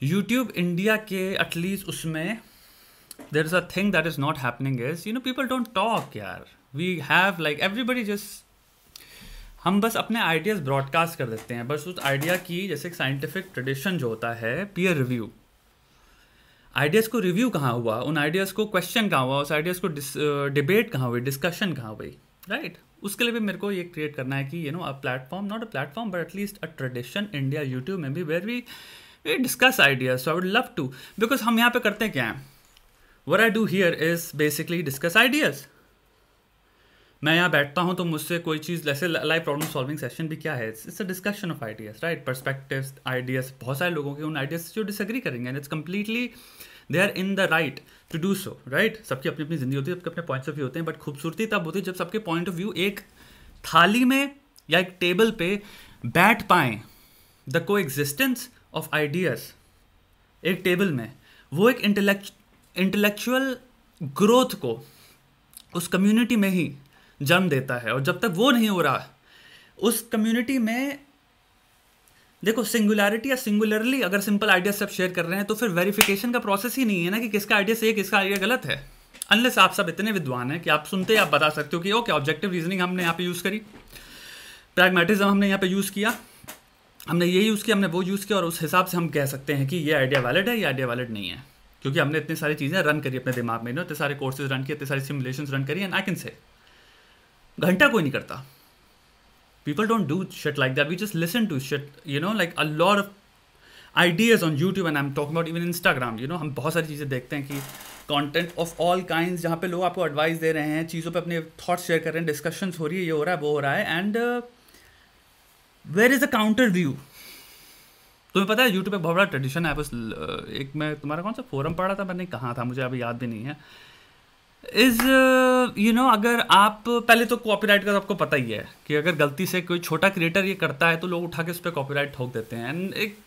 YouTube India के at least उसमें there is a thing that is not happening is people don't talk यार. We have like everybody just हम बस अपने ideas broadcast कर देते हैं. बस उस आइडिया की जैसे एक साइंटिफिक ट्रेडिशन जो होता है पीयर रिव्यू, आइडियाज़ को रिव्यू कहाँ हुआ, उन आइडियाज़ को क्वेश्चन कहाँ हुआ, उस आइडियाज़ को डिबेट कहाँ हुई, डिस्कशन कहाँ हुई, राइट. उसके लिए भी मेरे को ये क्रिएट करना है कि a platform, not a platform but at least a tradition India YouTube में भी where we discuss ideas. So I would love to, because हम यहाँ पे करते हैं क्या है, what I do here is basically discuss ideas. मैं यहाँ बैठता हूँ तो मुझसे कोई चीज़ जैसे लाइव प्रॉब्लम सॉल्विंग सेशन भी क्या है, it's a discussion of ideas, right. Perspectives, ideas, बहुत सारे लोगों के उन आइडियाज़ से जो डिसएग्री करेंगे and it's completely they are in the right to do so, right. सबकी अपनी अपनी जिंदगी होती है, सबके अपने पॉइंट्स ऑफ व्यू होते हैं, बट खूबसूरती तब होती है जब सबके पॉइंट ऑफ व्यू एक थाली में या एक टेबल पे बैठ पाएँ. द को एग्जिस्टेंस ऑफ आइडियाज़ एक टेबल में, वो एक इंटेलेक्चुअल ग्रोथ को उस कम्युनिटी में ही जन्म देता है. और जब तक वो नहीं हो रहा उस कम्युनिटी में, देखो सिंगुलैरिटी या सिंगुलरली अगर सिंपल आइडिया सब शेयर कर रहे हैं तो फिर वेरिफिकेशन का प्रोसेस ही नहीं है ना कि किसका आइडिया सही है किसका आइडिया गलत है. अनलेस आप सब इतने विद्वान हैं कि आप सुनते आप बता सकते हो कि ओके ऑब्जेक्टिव रीजनिंग हमने यहाँ पे यूज़ करी, प्रैग्मेटिज्म हमने यहाँ पे यूज़ किया, हमने ये यूज़ किया, हमने वो यूज़ किया, और उस हिसाब से हम कह सकते हैं कि ये आइडिया वैलिड है, ये आइडिया वैलिड नहीं है, क्योंकि हमने इतनी सारी चीज़ें रन करी अपने दिमाग में, इतने सारे कोर्सेज रन किए, इतने सारी सिमुलेशंस रन करी, एंड आई कैन से घंटा कोई नहीं करता. People don't do shit like that. We just listen to shit, like a lot of ideas on YouTube, and I'm talking about even Instagram. हम बहुत सारी चीज़ें देखते हैं कि content of all kinds जहाँ पे लोग आपको एडवाइस दे रहे हैं, चीज़ों पे अपने थॉट्स शेयर कर रहे हैं, डिस्कशंस हो रही है, ये हो रहा है, वो हो रहा है, and where is a counter view. तुम्हें पता है यूट्यूब पे बहुत बड़ा ट्रेडिशन है. बस एक मैं तुम्हारा कौन सा फोरम पढ़ा था, मैंने कहाँ था मुझे अभी याद भी नहीं है, इज़ अगर आप पहले तो कॉपीराइट का आपको पता ही है कि अगर गलती से कोई छोटा क्रिएटर ये करता है तो लोग उठा के उस पर कॉपीराइट ठोक देते हैं. एंड एक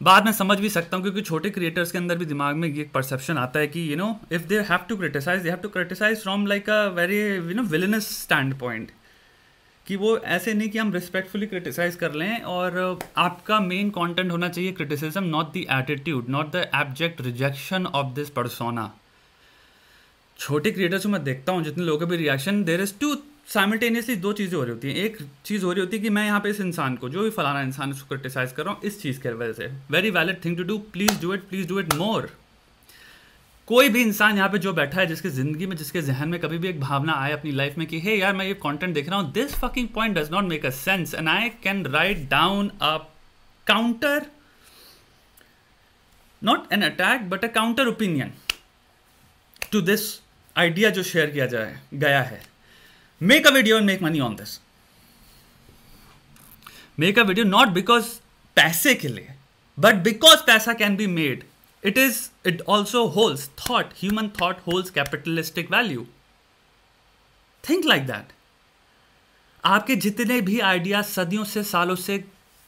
बात मैं समझ भी सकता हूँ क्योंकि छोटे क्रिएटर्स के अंदर भी दिमाग में ये परसेप्शन आता है कि if they have to criticise, they have to criticise from like a very villainous standpoint, कि वो ऐसे नहीं कि हम रिस्पेक्टफुली क्रिटिसाइज कर लें. और आपका मेन कंटेंट होना चाहिए criticism, not the attitude, not the abject rejection of this persona. छोटे क्रिएटर्स को मैं देखता हूँ जितने लोगों के भी reaction, there is two simultaneously दो चीज़ें हो रही होती हैं. एक चीज़ हो रही होती है कि मैं यहाँ पे इस इंसान को, जो भी फलाना इंसान उसको क्रिटिसाइज कर रहा हूँ इस चीज़ की वजह से, very valid thing to do, please do it more. कोई भी इंसान यहाँ पे जो बैठा है जिसकी ज़िंदगी में, जिसके जहन में कभी भी एक भावना आए अपनी लाइफ में कि हे यार मैं ये कंटेंट देख रहा हूँ, this fucking point does not make a sense, and I can write down a counter, not an attack but a counter opinion to this idea जो शेयर किया गया है. Make a video and make money on this. Make a video not because पैसे के लिए, but because पैसा can be made. It also holds thought, human thought holds capitalistic value. Think like that. आपके जितने भी आइडिया सदियों से, सालों से,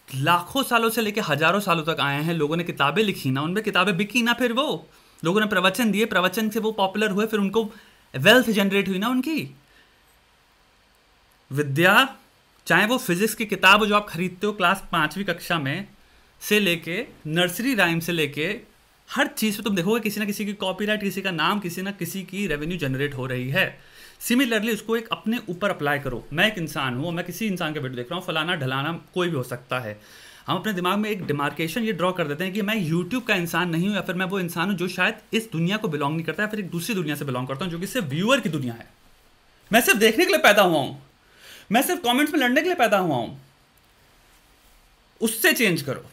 लाखों सालों से लेकर हजारों सालों तक आए हैं, लोगों ने किताबें लिखी ना, उनमें किताबें बिकी ना, फिर वो लोगों ने प्रवचन दिए, प्रवचन से वो पॉपुलर हुए, फिर उनको वेल्थ जनरेट हुई ना उनकी. विद्या, चाहे वो फिजिक्स की किताब जो आप खरीदते हो क्लास 5वीं कक्षा में से लेके, नर्सरी राइम से लेके, हर चीज़ पे तुम देखोगे किसी ना किसी की कॉपीराइट, किसी का नाम, किसी ना किसी की रेवेन्यू जनरेट हो रही है. सिमिलरली उसको एक अपने ऊपर अप्लाई करो. मैं एक इंसान हूँ, मैं किसी इंसान का वीडियो देख रहा हूँ, फलाना ढलाना कोई भी हो सकता है. हम अपने दिमाग में एक डिमार्केशन ये ड्रॉ कर देते हैं कि मैं यूट्यूब का इंसान नहीं हूँ, या फिर मैं वो इंसान हूँ जो शायद इस दुनिया को बिलोंग नहीं करता है, फिर एक दूसरी दुनिया से बिलोंग करता हूँ जो कि सिर्फ व्यूअर की दुनिया है. मैं सिर्फ देखने के लिए पैदा हुआ हूँ, मैं सिर्फ कमेंट्स में लड़ने के लिए पैदा हुआ हूँ. उससे चेंज करो.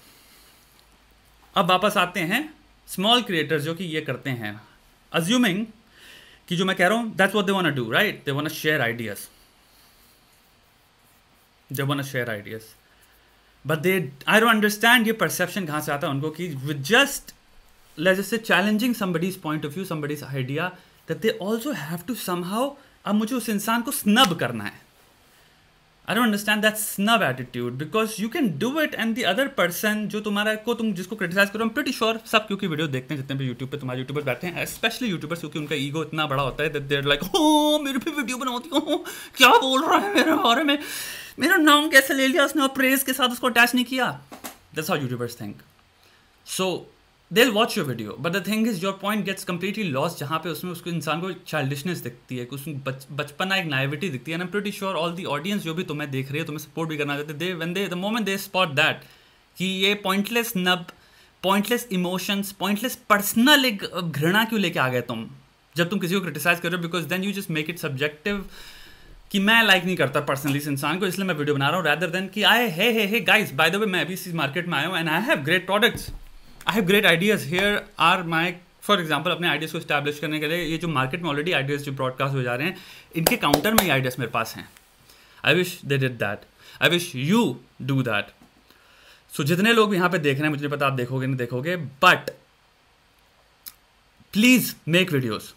अब वापस आते हैं स्मॉल क्रिएटर्स जो कि ये करते हैं, अज्यूमिंग कि जो मैं कह रहा हूँ that's what they want to do, right. They want to share ideas, they want to share ideas, but they, I don't understand ये परसेप्शन कहाँ से आता है उनको कि with just let's say challenging somebody's point of view, somebody's idea, that they also have to somehow, अब मुझे उस इंसान को स्नब करना है. I don't understand that snub attitude, because you can do it and the other person जो तुम्हारा को, तुम जिसको क्रिटिसाइज करो, I'm pretty sure सब क्योंकि वीडियो देखते हैं जितने भी यूट्यूब पे तुम्हारे यूट्यूबर्स बैठे हैं, स्पेशली यूट्यूबर्स, क्योंकि उनका ईगो इतना बड़ा होता है that they're like, oh मेरे भी वीडियो बनाती हूँ, क्या बोल रहा है मेरे बारे में, मेरा नाम कैसे ले लिया उसने और प्रेज के साथ उसको अटैच नहीं किया. That's how YouTubers think. So they'll watch your video, but the thing is your point gets completely lost जहाँ पे उसमें उसको इंसान को childishness दिखती है, कि उसमें बचपना एक naivety दिखती है. And I'm pretty sure all the audience जो भी तुम्हें देख रही है, तुम्हें support भी करना चाहते हैं, the moment they spot that कि ये pointless pointless emotions, pointless personal एक घृणा क्यों लेके आ गए तुम जब तुम किसी को criticize कर रहे हो, because then you just make it subjective कि मैं लाइक नहीं करता पर्सनली इस इंसान को, इसलिए मैं वीडियो बना रहा हूँ, rather than कि hey guys, by the way मैं अभी इस मार्केट में आया हूँ and I have great products, I have great ideas, here are my, for example अपने आइडियाज़ को स्टैब्लिश करने के लिए ये जो मार्केट में ऑलरेडी आइडियाज़ जो ब्रॉडकास्ट हो जा रहे हैं, इनके काउंटर में ये आइडियाज़ मेरे पास हैं. I wish they did that, I wish you do that. So जितने लोग यहाँ पे देख रहे हैं, मुझे नहीं पता आप देखोगे नहीं देखोगे, but please make videos.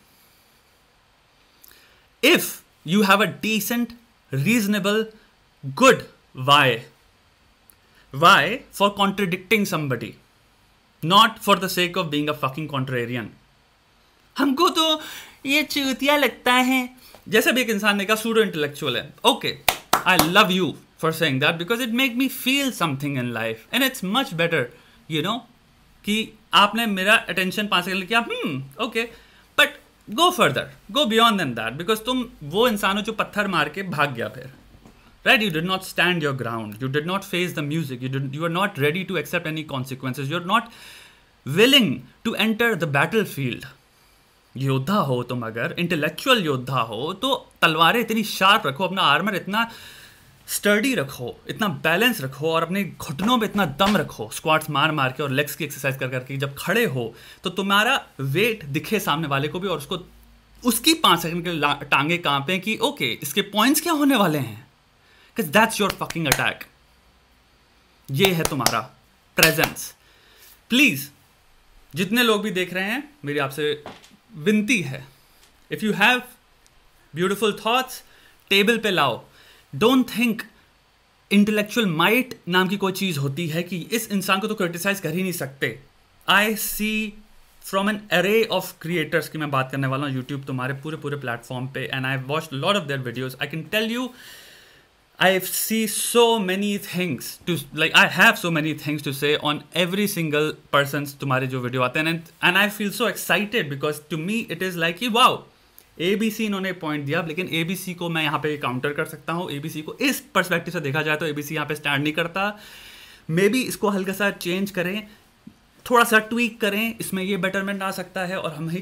If you have a decent, reasonable, good why for contradicting somebody, not for the sake of being a fucking contrarian. हमको तो ये चूतिया लगता है, जैसे भी एक इंसान ने कहा सूडो इंटेलेक्चुअल है. Okay, I love you for saying that because it make me feel something in life and it's much better, you know, कि आपने मेरा अटेंशन 5 सेकंड किया, okay, but go further, go beyond then that, because तुम वो इंसान हो जो पत्थर मार के भाग गया फिर, right? You did not stand your ground, you did not face the music, you are not ready to accept any consequences, you are not willing to enter the battle field. योद्धा हो तुम, अगर इंटेलेक्चुअल योद्धा हो तो तलवारें इतनी sharp रखो, अपना आर्मर इतना स्टर्डी रखो, इतना बैलेंस रखो, और अपने घुटनों में इतना दम रखो, स्क्वाट्स मार मार के और लेग्स की एक्सरसाइज कर करके जब खड़े हो तो तुम्हारा वेट दिखे सामने वाले को भी, और उसको उसकी 5 सेकंड के टांगे कांपे कि ओके इसके पॉइंट्स क्या होने वाले हैं, because that's your fucking attack. ये है तुम्हारा प्रेजेंस. प्लीज जितने लोग भी देख रहे हैं, मेरी आपसे विनती है, if you have beautiful thoughts table पे लाओ. डोंट थिंक इंटेलेक्चुअल माइट नाम की कोई चीज़ होती है कि इस इंसान को तो क्रिटिसाइज कर ही नहीं सकते. आई सी फ्रॉम एन अरे ऑफ क्रिएटर्स की मैं बात करने वाला हूँ यूट्यूब तुम्हारे पूरे प्लेटफॉर्म पे, and I watched lot of their videos. I can tell you I see so many things to, like I have so many things to say on every single person's तुम्हारे जो video आते हैं, and I feel so excited because to me it is like wow, ABC इन्होंने point दिया, लेकिन ABC को मैं यहाँ पे काउंटर कर सकता हूँ. ABC को इस पर्सपेक्टिव से देखा जाए तो ABC यहाँ पे स्टैंड नहीं करता. मे बी इसको हल्का सा चेंज करें, थोड़ा सा ट्वीक करें, इसमें ये बेटरमेंट आ सकता है. और हम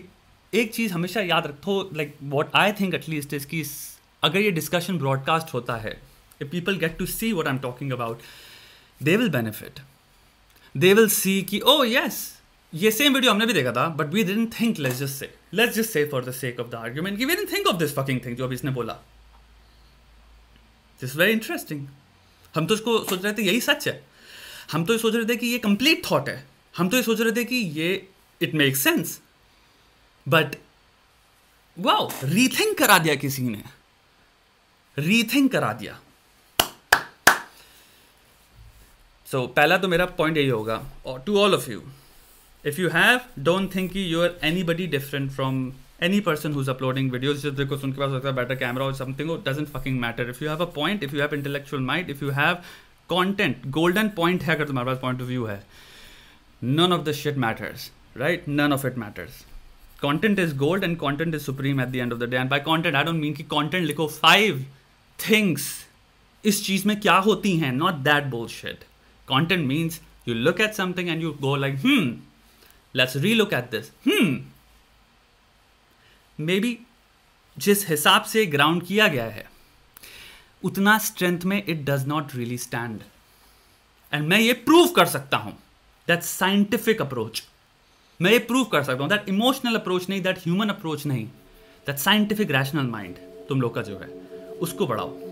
एक चीज़ हमेशा याद रखो, like what I think at least is कि अगर ये डिस्कशन ब्रॉडकास्ट होता है, if people get to see what I'm talking about, they will benefit. They will see कि oh yes, ये same video हमने भी देखा था, but we didn't think, let's just say for the sake of the argument कि we didn't think of this fucking thing जो अभी इसने बोला. This is very interesting. हम तो इसको सोच रहे थे यही सच है, हम तो ये सोच रहे थे कि ये complete thought है, हम तो ये सोच रहे थे कि ये it makes sense, but wow, rethink करा दिया किसी ने, rethink करा दिया. सो पहला तो मेरा पॉइंट यही होगा, और to all of you, if you have, don't think कि you are anybody different from any person who is uploading videos just because उनके पास होता है बेटर कैमरा और something, doesn't fucking matter. If you have a point, if you have intellectual mind, if you have content, golden point है अगर तुम्हारे पास point of view है, none of the shit matters, right? None of it matters. Content is gold and content is supreme at the end of the day. And by content I don't mean कि content लिखो 5 things इस चीज़ में क्या होती हैं, not that bullshit. Content means you look at something and you go like, let's relook at this. Maybe जिस हिसाब से ग्राउंड किया गया है उतना स्ट्रेंथ में it does not really stand. And मैं ये प्रूव कर सकता हूं. That's scientific approach. मैं ये प्रूव कर सकता हूं. That emotional approach नहीं, that human approach नहीं, that scientific rational mind तुम लोग का जो है उसको बढ़ाओ.